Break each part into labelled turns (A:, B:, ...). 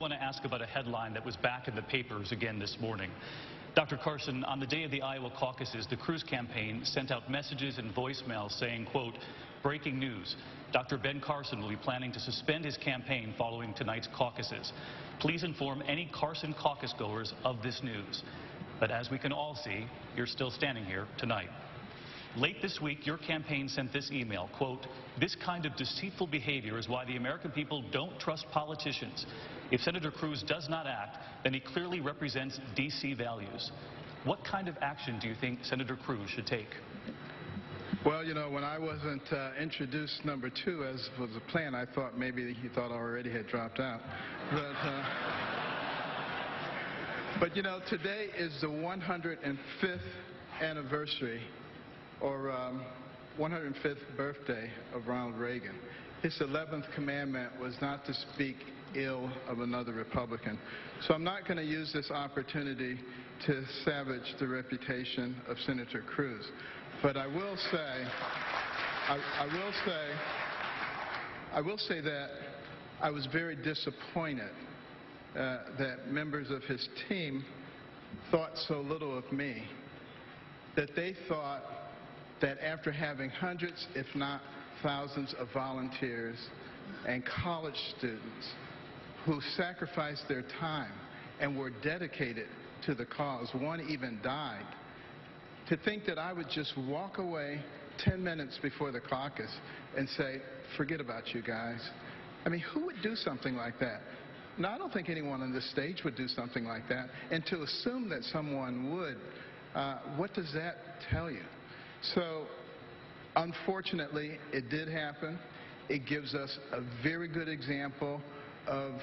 A: I want to ask about a headline that was back in the papers again this morning. Dr. Carson, on the day of the Iowa caucuses, the Cruz campaign sent out messages and voicemails saying, quote, breaking news. Dr. Ben Carson will be planning to suspend his campaign following tonight's caucuses. Please inform any Carson caucus goers of this news. But as we can all see, you're still standing here tonight. Late this week, your campaign sent this email, quote, this kind of deceitful behavior is why the American people don't trust politicians. If Senator Cruz does not act, then he clearly represents D.C. values. What kind of action do you think Senator Cruz should take?
B: Well, you know, when I wasn't introduced number 2, as was the plan, I thought maybe he thought I already had dropped out. But you know, today is the 105th anniversary or 105th birthday of Ronald Reagan. His 11th commandment was not to speak ill of another Republican. So I'm not going to use this opportunity to savage the reputation of Senator Cruz. But I will say that I was very disappointed that members of his team thought so little of me, that they thought that after having hundreds, if not thousands of volunteers and college students who sacrificed their time and were dedicated to the cause, one even died, to think that I would just walk away 10 minutes before the caucus and say, forget about you guys. I mean, who would do something like that? No, I don't think anyone on this stage would do something like that. And to assume that someone would, what does that tell you? So, unfortunately, it did happen. It gives us a very good example of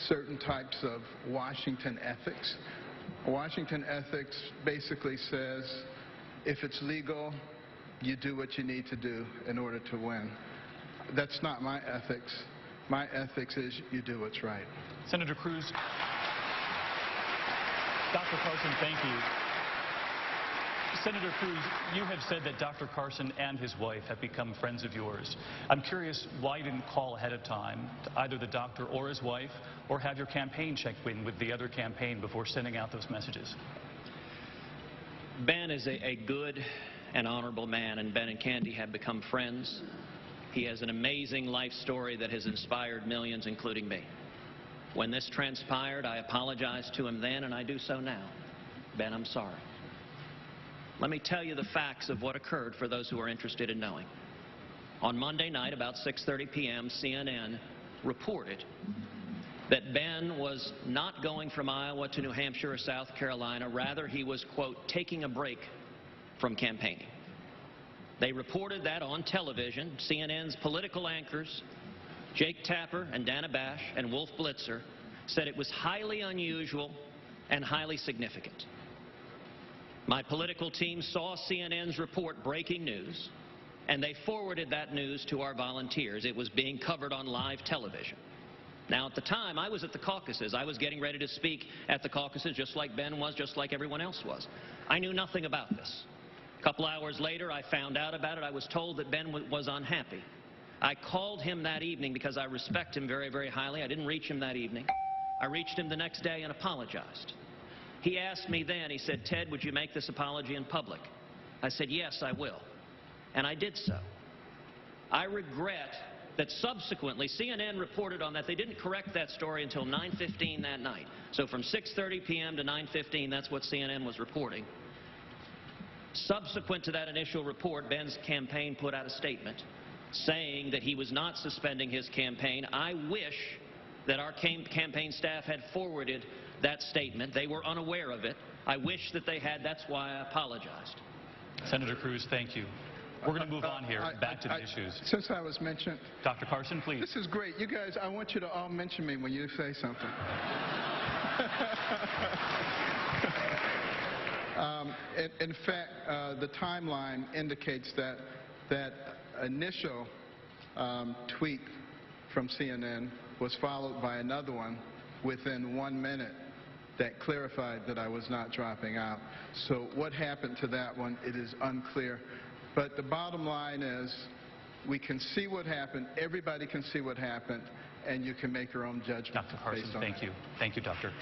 B: certain types of Washington ethics. Washington ethics basically says, if it's legal, you do what you need to do in order to win. That's not my ethics. My ethics is you do what's right.
A: Senator Cruz, Dr. Carson, thank you. Senator Cruz, you have said that Dr. Carson and his wife have become friends of yours. I'm curious why you didn't call ahead of time to either the doctor or his wife, or have your campaign check in with the other campaign before sending out those messages.
C: Ben is a good and honorable man, and Ben and Candy have become friends. He has an amazing life story that has inspired millions, including me. When this transpired, I apologized to him then, and I do so now. Ben, I'm sorry. Let me tell you the facts of what occurred for those who are interested in knowing. On Monday night, about 6:30 p.m., CNN reported that Ben was not going from Iowa to New Hampshire or South Carolina. Rather, he was, quote, taking a break from campaigning. They reported that on television. CNN's political anchors, Jake Tapper and Dana Bash and Wolf Blitzer, said it was highly unusual and highly significant. My political team saw CNN's report breaking news, and they forwarded that news to our volunteers. It was being covered on live television. Now, at the time, I was at the caucuses. I was getting ready to speak at the caucuses just like Ben was, just like everyone else was. I knew nothing about this. A couple hours later, I found out about it. I was told that Ben was unhappy. I called him that evening because I respect him very, very highly. I didn't reach him that evening. I reached him the next day and apologized. He asked me then, he said, Ted, would you make this apology in public? I said, yes, I will. And I did so. I regret that subsequently CNN reported on that. They didn't correct that story until 9:15 that night. So from 6:30 p.m. to 9:15, that's what CNN was reporting. Subsequent to that initial report, Ben's campaign put out a statement saying that he was not suspending his campaign. I wish that our campaign staff had forwarded that statement. They were unaware of it. I wish that they had. That's why I apologized.
A: Senator Cruz, thank you. We're going to move on here, back to the issues.
B: Since I was mentioned.
A: Dr. Carson, please.
B: This is great. You guys, I want you to all mention me when you say something. In fact, the timeline indicates that that initial tweet from CNN was followed by another one within 1 minute that clarified that I was not dropping out. So what happened to that one, it is unclear. But the bottom line is we can see what happened. Everybody can see what happened. and you can make your own judgment
A: Dr. Carson,
B: based on
A: thank
B: that.
A: you. Thank you, Doctor.